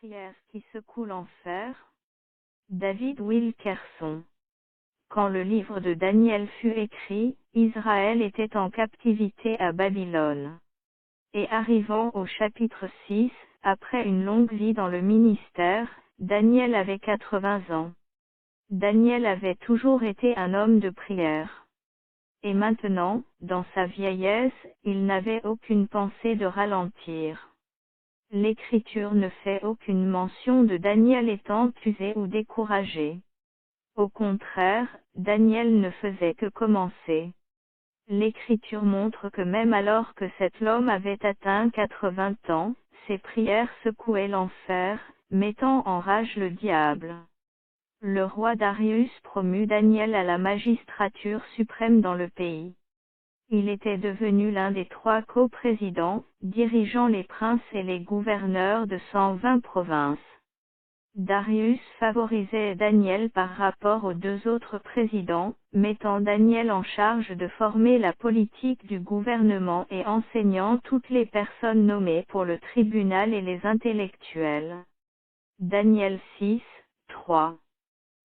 prière qui secoue l'enfer. David Wilkerson. Quand le livre de Daniel fut écrit, Israël était en captivité à Babylone. Et arrivant au chapitre 6, après une longue vie dans le ministère, Daniel avait 80 ans. Daniel avait toujours été un homme de prière. Et maintenant, dans sa vieillesse, il n'avait aucune pensée de ralentir. L'Écriture ne fait aucune mention de Daniel étant usé ou découragé. Au contraire, Daniel ne faisait que commencer. L'Écriture montre que même alors que cet homme avait atteint 80 ans, ses prières secouaient l'enfer, mettant en rage le diable. Le roi Darius promut Daniel à la magistrature suprême dans le pays. Il était devenu l'un des 3 coprésidents, dirigeant les princes et les gouverneurs de 120 provinces. Darius favorisait Daniel par rapport aux 2 autres présidents, mettant Daniel en charge de former la politique du gouvernement et enseignant toutes les personnes nommées pour le tribunal et les intellectuels. Daniel 6, 3.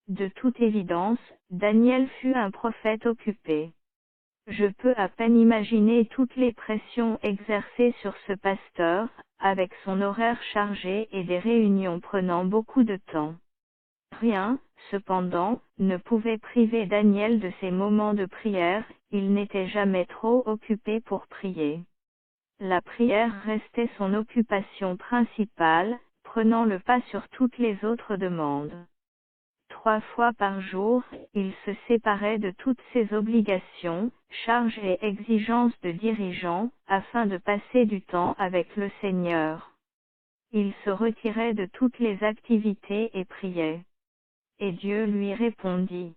De toute évidence, Daniel fut un prophète occupé. Je peux à peine imaginer toutes les pressions exercées sur ce pasteur, avec son horaire chargé et des réunions prenant beaucoup de temps. Rien, cependant, ne pouvait priver Daniel de ses moments de prière, il n'était jamais trop occupé pour prier. La prière restait son occupation principale, prenant le pas sur toutes les autres demandes. 3 fois par jour, il se séparait de toutes ses obligations, charges et exigences de dirigeant, afin de passer du temps avec le Seigneur. Il se retirait de toutes les activités et priait. Et Dieu lui répondit.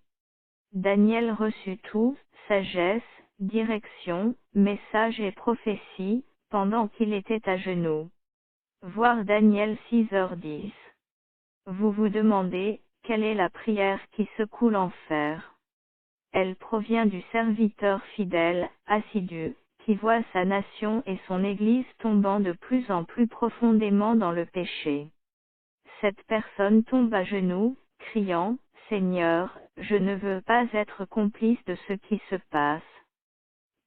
Daniel reçut tout, sagesse, direction, message et prophétie, pendant qu'il était à genoux. Voir Daniel 6h10. Vous vous demandez, quelle est la prière qui secoue l'enfer? Elle provient du serviteur fidèle, assidu, qui voit sa nation et son Église tombant de plus en plus profondément dans le péché. Cette personne tombe à genoux, criant, « Seigneur, je ne veux pas être complice de ce qui se passe.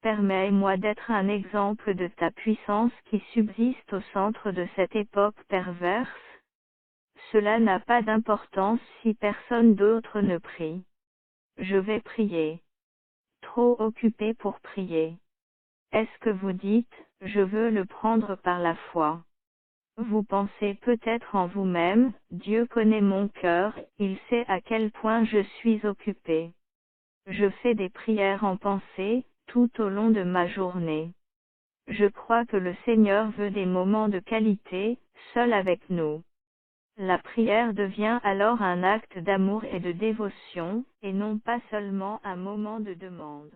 Permets-moi d'être un exemple de ta puissance qui subsiste au centre de cette époque perverse. » Cela n'a pas d'importance si personne d'autre ne prie. Je vais prier. Trop occupé pour prier. Est-ce que vous dites, je veux le prendre par la foi? Vous pensez peut-être en vous-même, Dieu connaît mon cœur, il sait à quel point je suis occupé. Je fais des prières en pensée, tout au long de ma journée. Je crois que le Seigneur veut des moments de qualité, seul avec nous. La prière devient alors un acte d'amour et de dévotion, et non pas seulement un moment de demande.